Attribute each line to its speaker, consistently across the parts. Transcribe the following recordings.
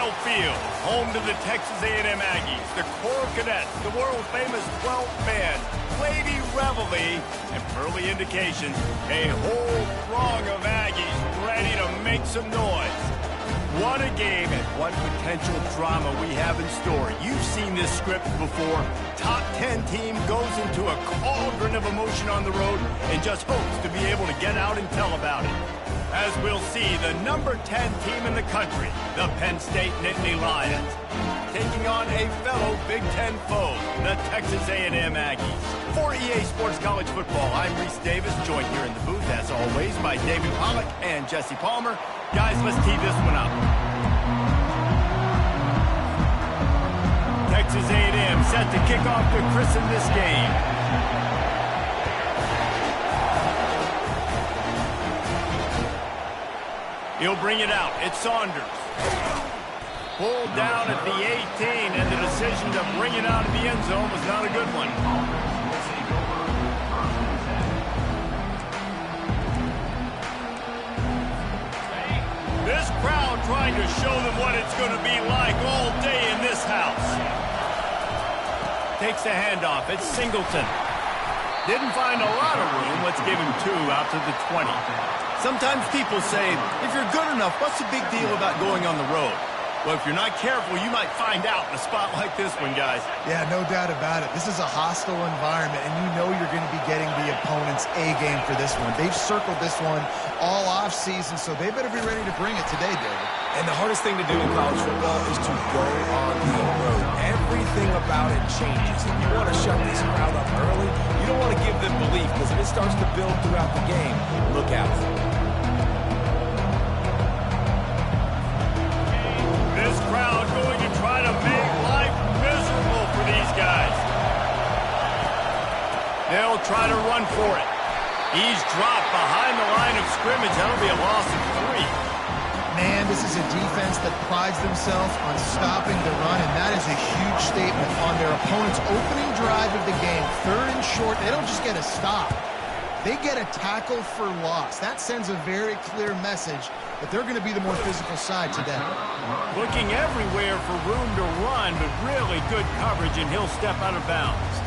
Speaker 1: Kyle Field, home to the Texas A&M Aggies, the Corps Cadets, the world-famous 12th man, Lady Reveille, and early indications, a whole throng of Aggies ready to make some noise. What a game and what potential drama we have in store. You've seen this script before. Top 10 team goes into a cauldron of emotion on the road and just hopes to be able to get out and tell about it. As we'll see, the number 10 team in the country, the Penn State Nittany Lions, taking on a fellow Big Ten foe, the Texas A&M Aggies. For EA Sports College Football, I'm Reese Davis, joined here in the booth, as always, by David Pollack and Jesse Palmer. Guys, let's tee this one up. Texas A&M set to kick off to christen this game. He'll bring it out. It's Saunders. Pulled down at the 18, and the decision to bring it out of the end zone was not a good one. This crowd trying to show them what it's going to be like all day in this house. Takes the handoff. It's Singleton. Didn't find a lot of room. Let's give him 2 out to the 20. Sometimes people say, if you're good enough, what's the big deal about going on the road? Well, if you're not careful, you might find out in a spot like this one, guys.
Speaker 2: Yeah, no doubt about it. This is a hostile environment, and you know you're going to be getting the opponent's A-game for this one. They've circled this one all off-season, so they better be ready to bring it today, David.
Speaker 3: And the hardest thing to do in college football is to go on the road. Everything about it changes. If you want to shut this crowd up early, you don't want to give them belief, because if it starts to build throughout the game, look out.
Speaker 1: This crowd going to try to make life miserable for these guys. They'll try to run for it. He's dropped behind the line of scrimmage. That'll be a loss of 3.
Speaker 2: Man, this is a defense that prides themselves on stopping the run, and that is a huge statement on their opponent's opening drive of the game. 3rd and short, they don't just get a stop. They get a tackle for loss. That sends a very clear message that they're going to be the more physical side today.
Speaker 1: Looking everywhere for room to run, but really good coverage, and he'll step out of bounds.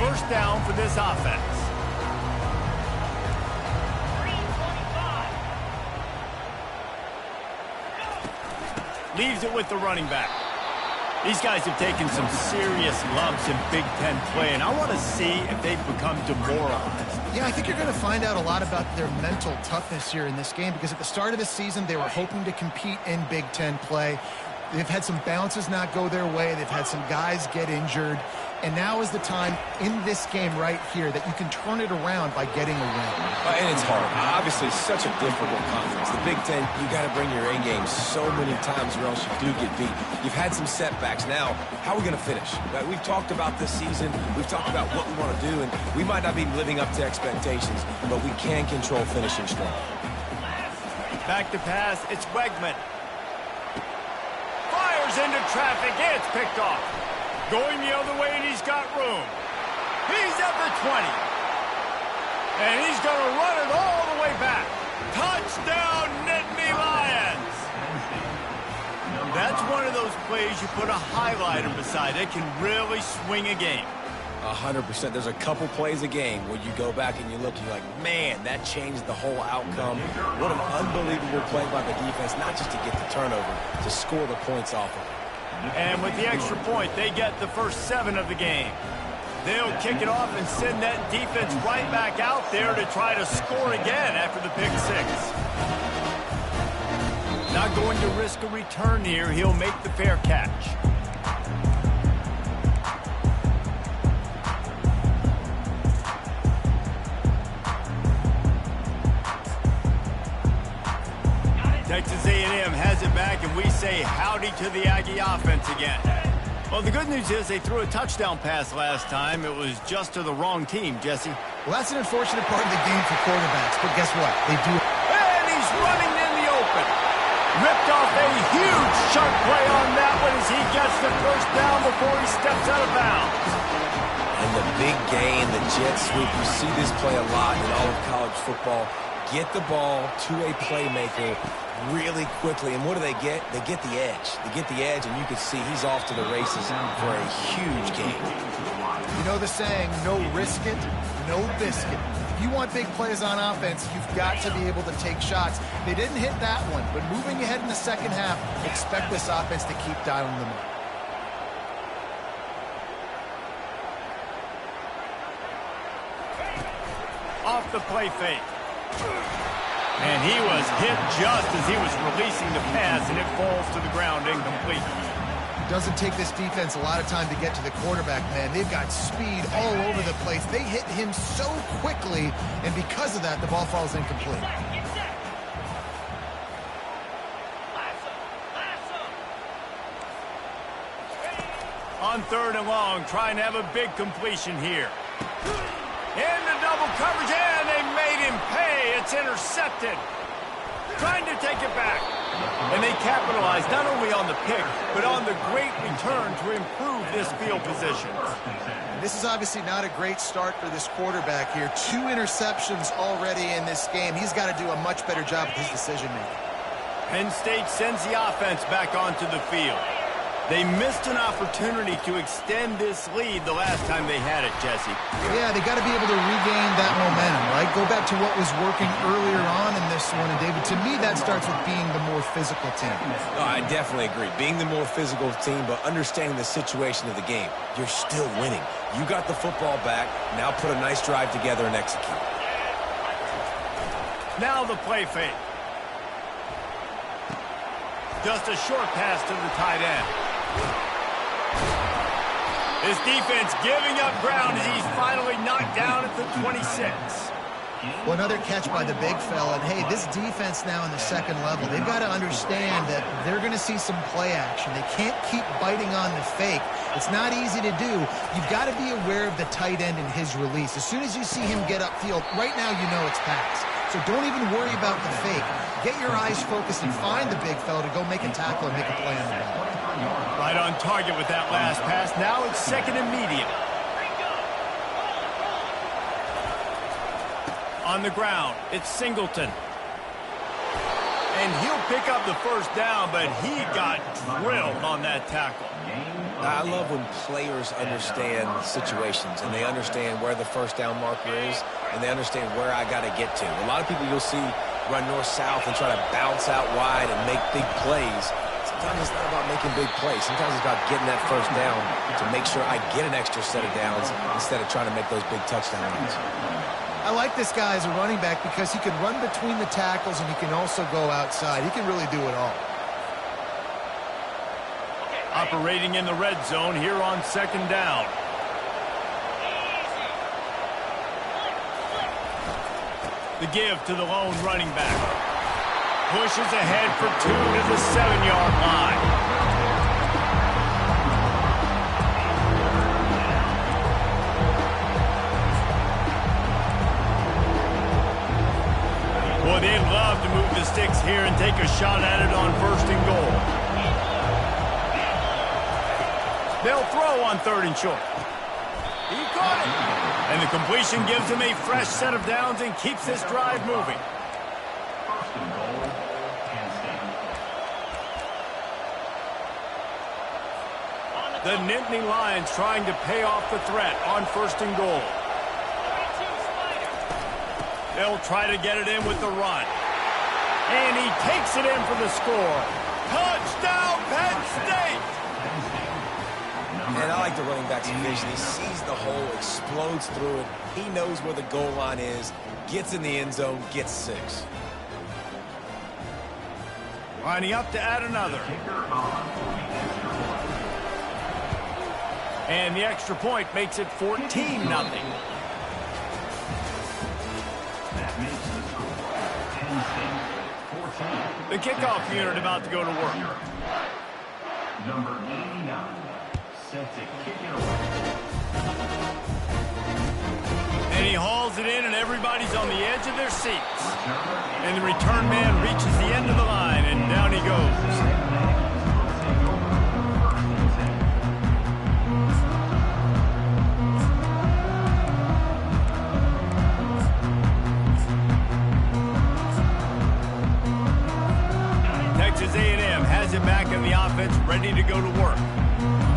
Speaker 1: First down for this offense. Leaves it with the running back. These guys have taken some serious lumps in Big Ten play, and I want to see if they've become demoralized.
Speaker 2: Yeah, I think you're going to find out a lot about their mental toughness here in this game, because at the start of the season, they were hoping to compete in Big Ten play. They've had some bounces not go their way. They've had some guys get injured. And now is the time in this game right here that you can turn it around by getting a win.
Speaker 3: And it's hard. Obviously, such a difficult conference. The Big Ten, you got to bring your A-game so many times or else you do get beat. You've had some setbacks. Now, how are we going to finish? We've talked about this season. We've talked about what we want to do, and we might not be living up to expectations, but we can control finishing strong.
Speaker 1: Back to pass. It's Wegman. Fires into traffic. It's picked off. Going the other way, and he's got room. He's at the 20. And he's going to run it all the way back. Touchdown, Nittany Lions. That's one of those plays you put a highlighter beside. It can really swing a game.
Speaker 3: 100%. There's a couple plays a game where you go back and you look and you're like, man, that changed the whole outcome. What an unbelievable play by the defense, not just to get the turnover, to score the points off of it.
Speaker 1: And with the extra point, they get the first 7 of the game. They'll kick it off and send that defense right back out there to try to score again after the pick 6. Not going to risk a return here. He'll make the fair catch. Texas A&M has it back, and we say howdy to the Aggie offense again. Well, the good news is they threw a touchdown pass last time. It was just to the wrong team, Jesse.
Speaker 2: Well, that's an unfortunate part of the game for quarterbacks, but guess what? They do.
Speaker 1: And he's running in the open. Ripped off a huge chunk play on that one as he gets the first down before he steps out of bounds.
Speaker 3: And the big gain, the jet sweep, you see this play a lot in all of college football. Get the ball to a playmaker really quickly. And what do they get? They get the edge. They get the edge, and you can see he's off to the races for a huge gain.
Speaker 2: You know the saying, no risk it, no biscuit. If you want big plays on offense, you've got to be able to take shots. They didn't hit that one, but moving ahead in the second half, expect this offense to keep dialing them up.
Speaker 1: Off the play fake. And he was hit just as he was releasing the pass, and it falls to the ground incomplete.
Speaker 2: Doesn't take this defense a lot of time to get to the quarterback, man. They've got speed all over the place. They hit him so quickly, and because of that, the ball falls incomplete.
Speaker 1: On 3rd and long, trying to have a big completion here. Into double coverage, and they made him pay. It's intercepted. Trying to take it back. And they capitalized not only on the pick, but on the great return to improve this field position.
Speaker 2: This is obviously not a great start for this quarterback here. 2 interceptions already in this game. He's got to do a much better job with his decision-making.
Speaker 1: Penn State sends the offense back onto the field. They missed an opportunity to extend this lead the last time they had it, Jesse.
Speaker 2: Yeah, they got to be able to regain that momentum, right? Go back to what was working earlier on in this one. And, David, to me, that starts with being the more physical team.
Speaker 3: Oh, I definitely agree. Being the more physical team, but understanding the situation of the game. You're still winning. You got the football back. Now put a nice drive together and execute.
Speaker 1: Now the play fake. Just a short pass to the tight end. This defense giving up ground as he's finally knocked down at the 26.
Speaker 2: Well, another catch by the big fella. And, hey, this defense now in the second level, they've got to understand that they're going to see some play action. They can't keep biting on the fake. It's not easy to do. You've got to be aware of the tight end and his release. As soon as you see him get upfield, right now you know it's pass. So don't even worry about the fake. Get your eyes focused and find the big fella to go make a tackle and make a play on the ball.
Speaker 1: Right on target with that last pass. Now it's 2nd and medium. On the ground, it's Singleton. And he'll pick up the first down, but he got drilled on that tackle.
Speaker 3: I love when players understand situations and they understand where the first down marker is and they understand where I got to get to. A lot of people you'll see run north-south and try to bounce out wide and make big plays. Sometimes it's not about making big plays. Sometimes it's about getting that first down to make sure I get an extra set of downs instead of trying to make those big touchdown runs.
Speaker 2: I like this guy as a running back because he can run between the tackles and he can also go outside. He can really do it all.
Speaker 1: Operating in the red zone here on 2nd down. The give to the lone running back. Pushes ahead for 2 to the 7-yard line. Boy, they'd love to move the sticks here and take a shot at it on 1st and goal. They'll throw on 3rd and short. He caught it. And the completion gives him a fresh set of downs and keeps this drive moving. The Nittany Lions trying to pay off the threat on 1st and goal. They'll try to get it in with the run. And he takes it in for the score. Touchdown, Penn State!
Speaker 3: And I like the running back's vision. He sees the hole, explodes through it. He knows where the goal line is, gets in the end zone, gets 6.
Speaker 1: Lining up to add another. And the extra point makes it 14-0. The kickoff unit about to go to work.
Speaker 4: Number 89. Set to kick it away.
Speaker 1: And he hauls it in, and everybody's on the edge of their seats. And the return man reaches the end of the line, and down he goes. has it back in the offense, ready to go to work.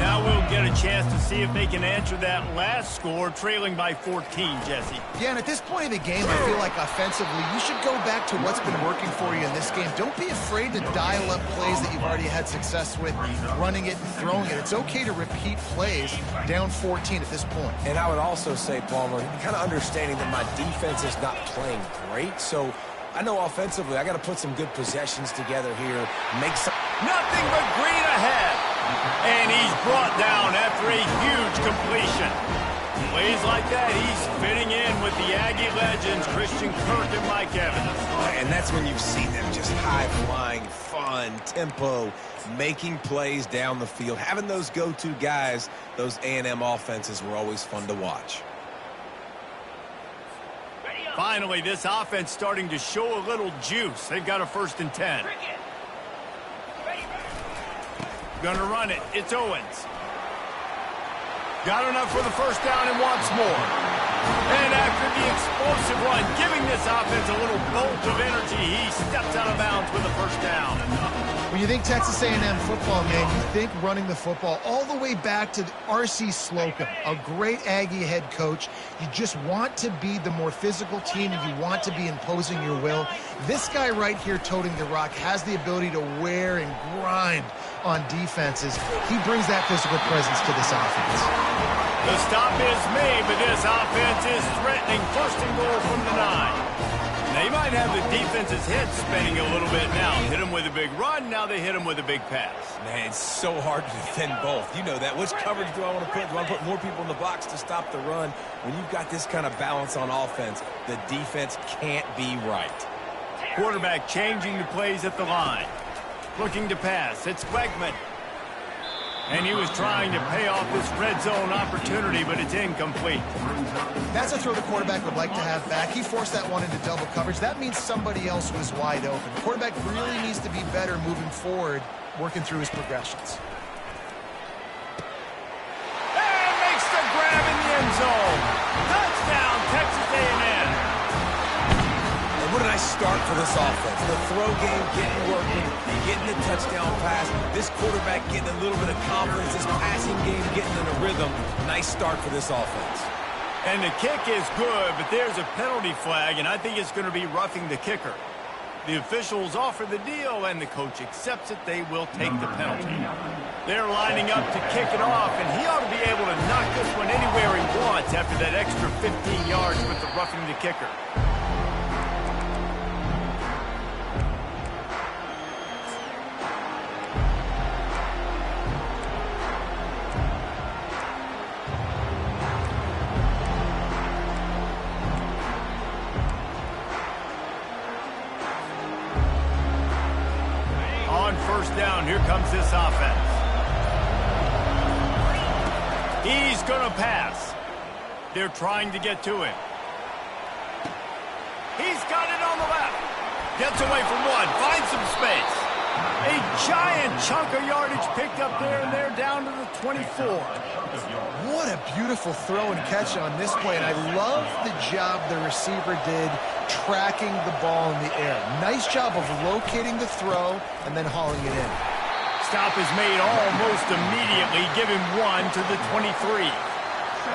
Speaker 1: Now we'll get a chance to see if they can answer that last score, trailing by 14, Jesse.
Speaker 2: Yeah, and at this point in the game, I feel like offensively, you should go back to what's been working for you in this game. Don't be afraid to dial up plays that you've already had success with, running it and throwing it. It's okay to repeat plays down 14 at this point.
Speaker 3: And I would also say, Palmer, kind of understanding that my defense is not playing great, so I know offensively I got to put some good possessions together here, make some...
Speaker 1: Nothing but green ahead. And he's brought down after a huge completion. Plays like that, he's fitting in with the Aggie legends, Christian Kirk and Mike Evans.
Speaker 3: And that's when you see them just high-flying, fun, tempo, making plays down the field. Having those go-to guys, those A&M offenses were always fun to watch.
Speaker 1: Finally, this offense starting to show a little juice. They've got a 1st and 10. Gonna run it. It's Owens. Got enough for the 1st down and wants more. And after the explosive run, giving this offense a little bolt of energy, he steps out of bounds with a 1st down.
Speaker 2: When you think Texas A&M football, man, you think running the football all the way back to R.C. Slocum, a great Aggie head coach. You just want to be the more physical team, and you want to be imposing your will. This guy right here toting the rock has the ability to wear and grind on defenses. He brings that physical presence to this offense.
Speaker 1: The stop is made, but this offense is threatening 1st and goal from the 9. They might have the defense's head spinning a little bit now. Hit him with a big run, now they hit him with a big pass.
Speaker 3: Man, it's so hard to defend both. You know that. Which coverage do I want to put? Do I want to put more people in the box to stop the run? When you've got this kind of balance on offense, the defense can't be right.
Speaker 1: Quarterback changing the plays at the line. Looking to pass. It's Quegman. And he was trying to pay off this red zone opportunity, but it's incomplete.
Speaker 2: That's a throw the quarterback would like to have back. He forced that one into double coverage. That means somebody else was wide open. The quarterback really needs to be better moving forward, working through his progressions.
Speaker 1: And makes the grab in the end zone. Touchdown, Texas A&M.
Speaker 3: And what a nice start for this offense. The throw game getting working, getting the touchdown pass. This quarterback getting a little bit of confidence. This passing game getting in a rhythm. Nice start for this offense.
Speaker 1: And the kick is good, but there's a penalty flag, and I think it's going to be roughing the kicker. The officials offer the deal, and the coach accepts it. They will take the penalty. They're lining up to kick it off, and he ought to be able to knock this one anywhere he wants after that extra 15 yards with the roughing the kicker. On 1st down, here comes this offense. He's going to pass. They're trying to get to him. He's got it on the left. Gets away from one, finds some space. A giant chunk of yardage picked up there, and they're down to the 24.
Speaker 2: What a beautiful throw and catch on this play, and I love the job the receiver did tracking the ball in the air. Nice job of locating the throw and then hauling it in.
Speaker 1: Stop is made almost immediately. Give him one to the 23.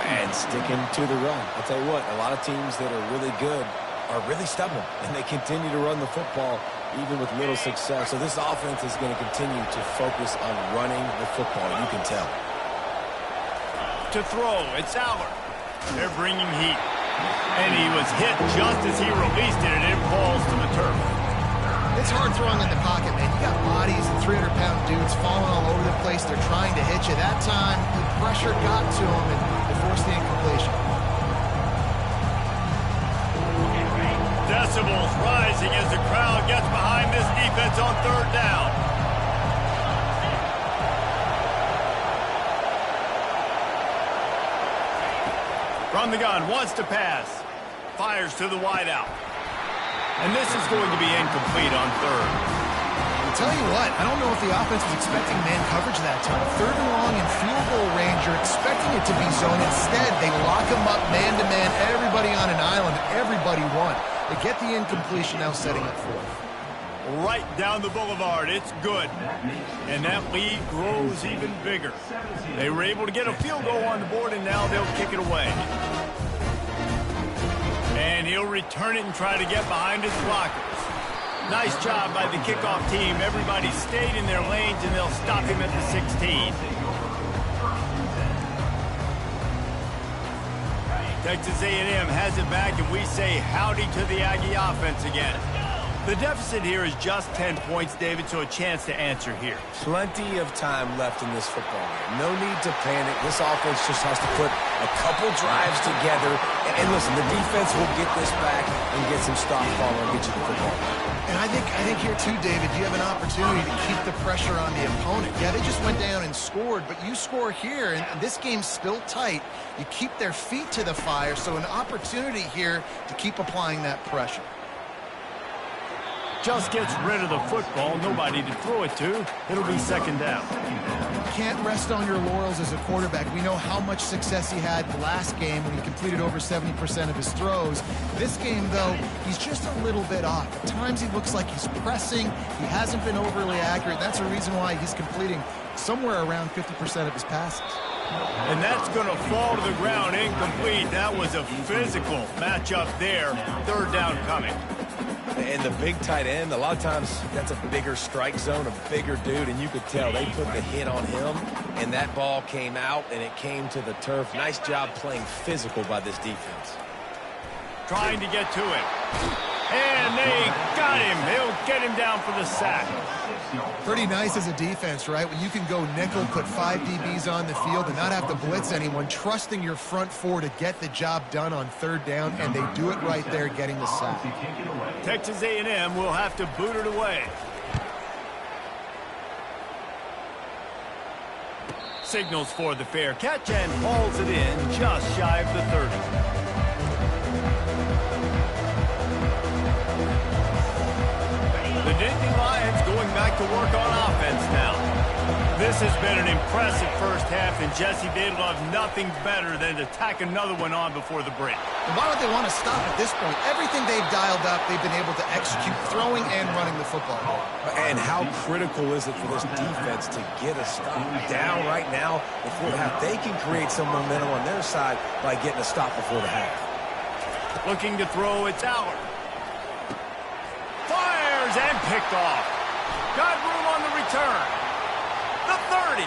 Speaker 3: And sticking to the run. I'll tell you what, a lot of teams that are really good are really stubborn, and they continue to run the football even with little success. So this offense is going to continue to focus on running the football. You can tell.
Speaker 1: To throw, it's Aller. They're bringing heat. And he was hit just as he released it, and it falls to the turf.
Speaker 2: It's hard throwing in the pocket, man. You got bodies and 300-pound dudes falling all over the place. They're trying to hit you. That time, the pressure got to him, and they forced the incompletion.
Speaker 1: Decibels rising as the crowd gets behind this defense on 3rd down. From the gun, wants to pass. Fires to the wideout. And this is going to be incomplete on 3rd.
Speaker 2: I'll tell you what, I don't know if the offense was expecting man coverage that time. 3rd and long in field goal range, you're expecting it to be zone. Instead, they lock him up man-to-man, everybody on an island, everybody won. They get the incompletion, now setting up 4th.
Speaker 1: right down the boulevard. It's good. And that lead grows even bigger. They were able to get a field goal on the board, and now they'll kick it away. And he'll return it and try to get behind his blockers. Nice job by the kickoff team. Everybody stayed in their lanes, and they'll stop him at the 16. Texas A&M has it back, and we say howdy to the Aggie offense again. The deficit here is just 10 points, David, so a chance to answer here.
Speaker 3: Plenty of time left in this football game. No need to panic. This offense just has to put a couple drives together. And listen, the defense will get this back and get some stop follow and get you the football.
Speaker 2: And I think here too, David, you have an opportunity to keep the pressure on the opponent. Yeah, they just went down and scored, but you score here, and this game's still tight. You keep their feet to the fire, so an opportunity here to keep applying that pressure.
Speaker 1: Just gets rid of the football, nobody to throw it to. It'll be second down.
Speaker 2: Can't rest on your laurels as a quarterback. We know how much success he had last game when he completed over 70% of his throws. This game, though, he's just a little bit off. At times he looks like he's pressing. He hasn't been overly accurate. That's a reason why he's completing somewhere around 50% of his passes.
Speaker 1: And that's going to fall to the ground incomplete. That was a physical matchup there. Third down coming.
Speaker 3: And the big tight end, a lot of times that's a bigger strike zone, a bigger dude, and you could tell they put the hit on him, and that ball came out, and it came to the turf. Nice job playing physical by this defense.
Speaker 1: Trying to get to him. And they got him. They'll get him down for the sack.
Speaker 2: Pretty nice as a defense, right? When you can go nickel, put 5 DBs on the field and not have to blitz anyone, trusting your front four to get the job done on third down, and they do it right there, getting the sack.
Speaker 1: Texas A&M will have to boot it away. Signals for the fair catch and hauls it in just shy of the 30. The Nittany Lions going back to work on offense now. This has been an impressive first half, and Jesse, they'd love nothing better than to tack another one on before the break.
Speaker 2: And why would they want to stop at this point? Everything they've dialed up, they've been able to execute throwing and running the football.
Speaker 3: And how critical is it for this defense to get a stop down right now before the half? They can create some momentum on their side by getting a stop before the half.
Speaker 1: Looking to throw, it's Aller. Fires and picked off. Got room on the return. The 30.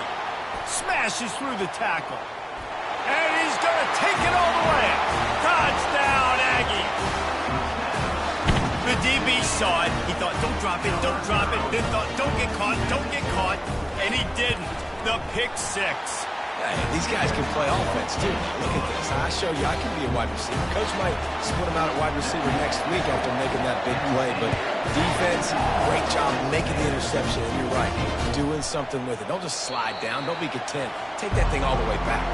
Speaker 1: Smashes through the tackle. And he's going to take it all the way. Touchdown, Aggies. The DB saw it. He thought, don't drop it, don't drop it. Then thought, don't get caught, don't get caught. And he didn't. The pick six.
Speaker 3: Hey, these guys can play offense, too. Look at this. I show you I can be a wide receiver. Coach might split him out at wide receiver next week after making that big play. But defense, great job making the interception. And you're right, doing something with it. Don't just slide down. Don't be content. Take that thing all the way back.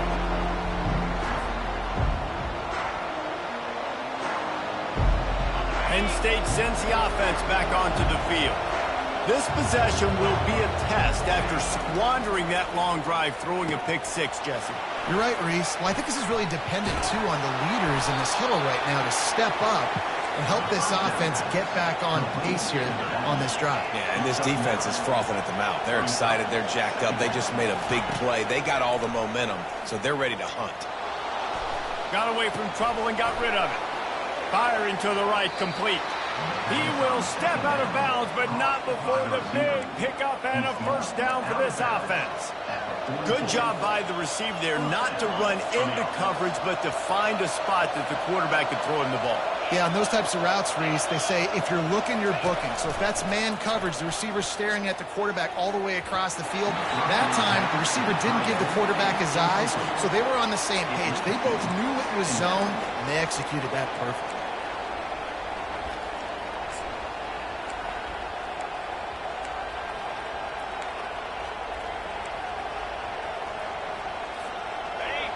Speaker 1: Penn State sends the offense back onto the field. This possession will be a test after squandering that long drive, throwing a pick six, Jesse.
Speaker 2: You're right, Reese. Well, I think this is really dependent, too, on the leaders in this huddle right now to step up and help this offense get back on pace here on this drive.
Speaker 3: Yeah, and this defense is frothing at the mouth. They're excited. They're jacked up. They just made a big play. They got all the momentum, so they're ready to hunt.
Speaker 1: Got away from trouble and got rid of it. Firing to the right, complete. He will step out of bounds, but not before the big pickup and a first down for this offense. Good job by the receiver there, not to run into coverage, but to find a spot that the quarterback could throw him the ball.
Speaker 2: Yeah, on those types of routes, Reese, they say if you're looking, you're booking. So if that's man coverage, the receiver's staring at the quarterback all the way across the field. That time, the receiver didn't give the quarterback his eyes, so they were on the same page. They both knew it was zone, and they executed that perfectly.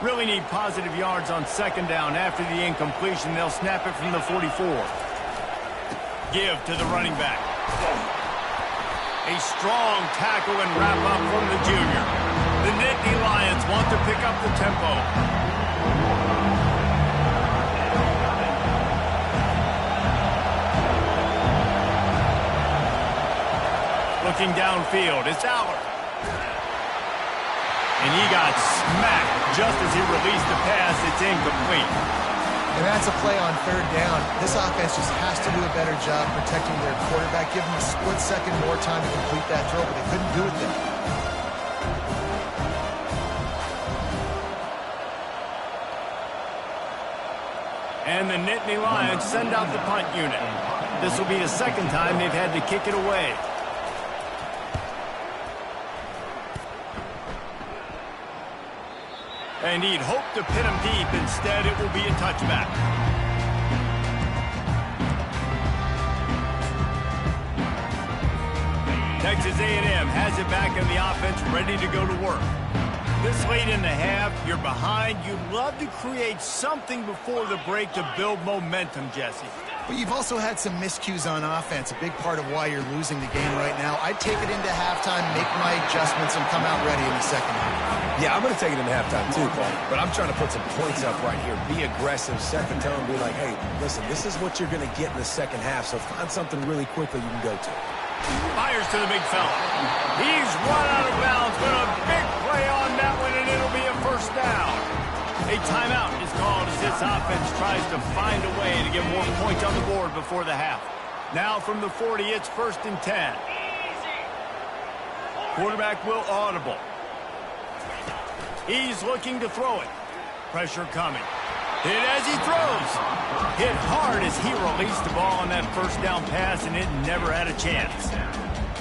Speaker 1: Really need positive yards on second down. After the incompletion, they'll snap it from the 44. Give to the running back. A strong tackle and wrap up from the junior. The Nittany Lions want to pick up the tempo. Looking downfield, it's Allard. And he got smacked just as he released the pass. It's incomplete.
Speaker 2: And that's a play on third down. This offense just has to do a better job protecting their quarterback. Give them a split second more time to complete that throw, but they couldn't do it there.
Speaker 1: And the Nittany Lions send out the punt unit. This will be the second time they've had to kick it away. And he'd hoped to pin him deep. Instead, it will be a touchback. Texas A&M has it back in the offense, ready to go to work. This late in the half, you're behind. You'd love to create something before the break to build momentum, Jesse.
Speaker 2: But you've also had some miscues on offense, a big part of why you're losing the game right now. I'd take it into halftime, make my adjustments, and come out ready in the second half.
Speaker 3: Yeah, I'm going to take it into halftime too, Paul. But I'm trying to put some points up right here. Be aggressive, set the tone, be like, hey, listen, this is what you're going to get in the second half, so find something really quickly you can go to.
Speaker 1: Fires to the big fella. He's run out of bounds, but a big play on that one, and it'll be a first down. A timeout is called as this offense tries to find a way to get more points on the board before the half. Now from the 40, it's 1st and 10. Quarterback will audible. He's looking to throw it. Pressure coming. Hit as he throws. Hit hard as he released the ball on that first down pass, and it never had a chance.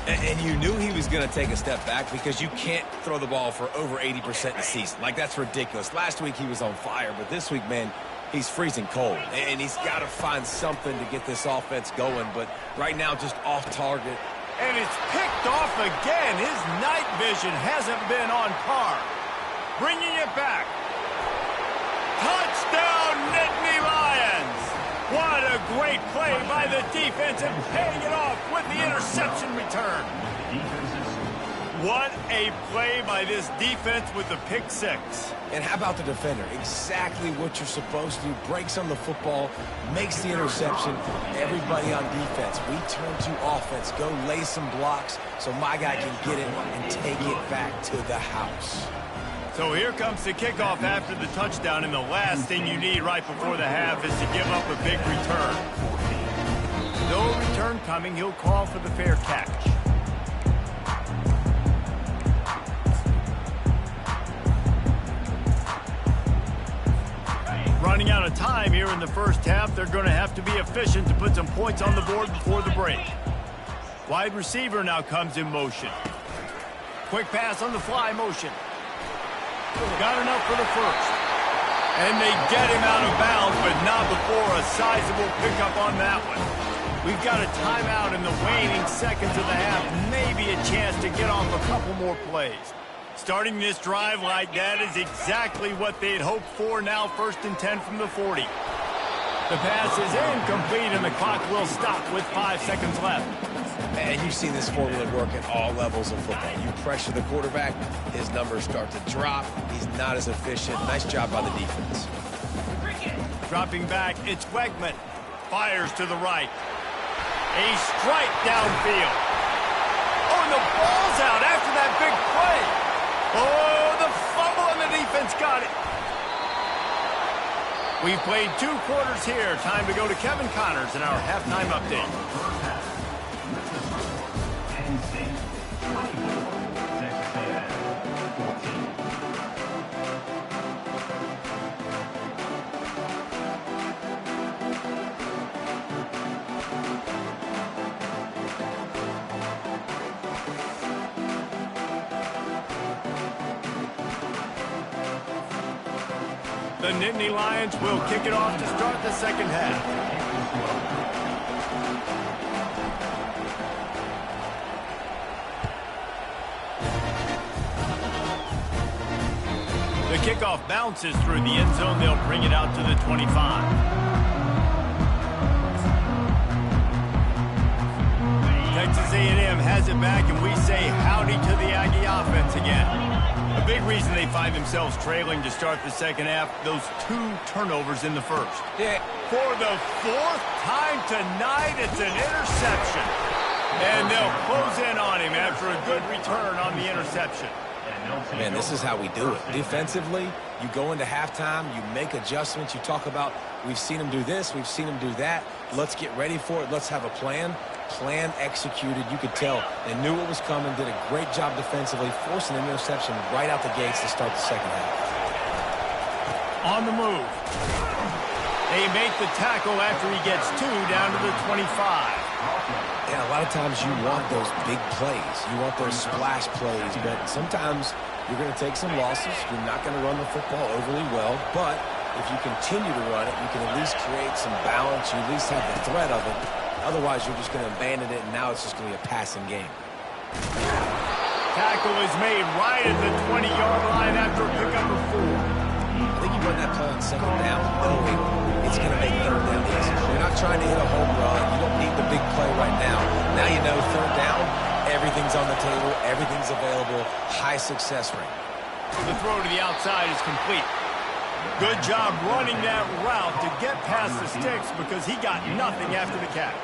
Speaker 3: And you knew he was going to take a step back because you can't throw the ball for over 80% in the season. Like, that's ridiculous. Last week he was on fire, but this week, man, he's freezing cold. And he's got to find something to get this offense going, but right now just off target.
Speaker 1: And it's picked off again. His night vision hasn't been on par. Bringing it back. Touchdown, Nittany Lions! What a great play by the defense and paying it off with the interception return. What a play by this defense with the pick six.
Speaker 3: And how about the defender? Exactly what you're supposed to do. Breaks on the football, makes the interception. Everybody on defense, we turn to offense. Go lay some blocks so my guy can get it and take it back to the house.
Speaker 1: So here comes the kickoff after the touchdown, and the last thing you need right before the half is to give up a big return. No return coming. He'll call for the fair catch. Running out of time here in the first half. They're going to have to be efficient to put some points on the board before the break. Wide receiver now comes in motion. Quick pass on the fly motion. Got enough for the first. And they get him out of bounds, but not before a sizable pickup on that one. We've got a timeout in the waning seconds of the half. Maybe a chance to get off a couple more plays. Starting this drive like that is exactly what they'd hoped for. Now 1st and 10 from the 40. The pass is incomplete, and the clock will stop with 5 seconds left.
Speaker 3: And you've seen this formula work at all levels of football. You pressure the quarterback, his numbers start to drop. He's not as efficient. Nice job by the defense.
Speaker 1: Dropping back, it's Wegman. Fires to the right. A strike downfield. Oh, and the ball's out after that big play. Oh, the fumble, and the defense got it. We've played 2 quarters here. Time to go to Kevin Connors in our halftime update. The Nittany Lions will kick it off to start the second half. The kickoff bounces through the end zone. They'll bring it out to the 25. Texas A&M has it back, and we say howdy to the Aggie offense again. A big reason they find themselves trailing to start the second half, those 2 turnovers in the first.
Speaker 3: Yeah.
Speaker 1: For the 4th time tonight, it's an interception. And they'll close in on him after a good return on the interception.
Speaker 3: Man, this is how we do it. Defensively, you go into halftime, you make adjustments. You talk about, we've seen them do this, we've seen them do that. Let's get ready for it. Let's have a plan. Plan executed. You could tell they knew what was coming, did a great job defensively, forcing an interception right out the gates to start the second half.
Speaker 1: On the move. They make the tackle after he gets 2 down to the 25.
Speaker 3: Yeah, a lot of times you want those big plays. You want those splash plays, but sometimes you're going to take some losses. You're not going to run the football overly well, but if you continue to run it, you can at least create some balance. You at least have the threat of it. Otherwise, you're just going to abandon it, and now it's just going to be a passing game.
Speaker 1: Tackle is made right at the 20-yard line after a pickup of 4.
Speaker 3: I think you run that play on second down, knowing it's going to make third down easy. You're not trying to hit a home run. You don't need the big play right now. Now you know third down, everything's on the table, everything's available, high success rate.
Speaker 1: The throw to the outside is complete. Good job running that route to get past the sticks because he got nothing after the catch.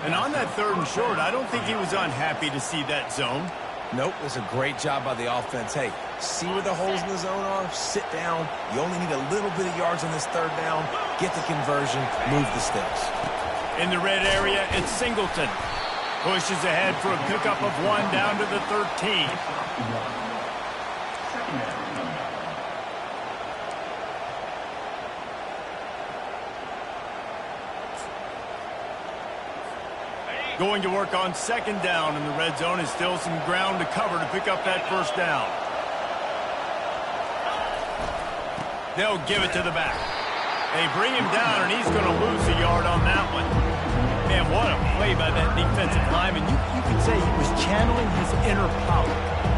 Speaker 1: And on that 3rd and short, I don't think he was unhappy to see that zone.
Speaker 3: Nope, it was a great job by the offense. Hey, see where the holes in the zone are? Sit down. You only need a little bit of yards on this third down. Get the conversion, move the sticks.
Speaker 1: In the red area, it's Singleton. Pushes ahead for a pickup of 1 down to the 13. Going to work on 2nd down in the red zone. Is still some ground to cover to pick up that 1st down. They'll give it to the back. They bring him down, and he's going to lose a yard on that one. Man, what a play by that defensive lineman. You could say he was channeling his inner power.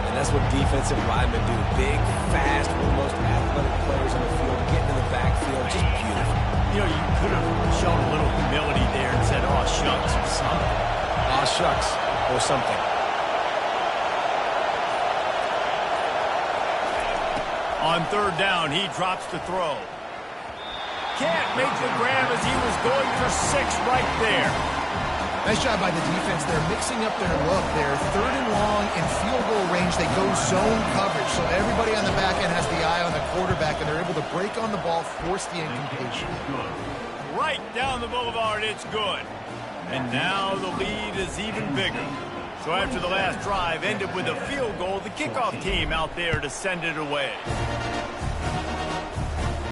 Speaker 3: And that's what defensive linemen do. Big, fast, one of the most athletic players on the field, getting in the backfield, just beautiful.
Speaker 1: You know, you could have shown a little humility there and said, oh, shucks, or something.
Speaker 3: Aw, shucks, or something.
Speaker 1: On 3rd down, he drops the throw. Can't make the grab as he was going for 6 right there.
Speaker 2: Nice job by the defense. They're mixing up their look. They're 3rd and long in field goal range. They go zone coverage, so everybody on the back end has the eye on the quarterback, and they're able to break on the ball, force the incompletion.
Speaker 1: Right down the boulevard, it's good. And now the lead is even bigger. So after the last drive ended with a field goal, the kickoff team out there to send it away.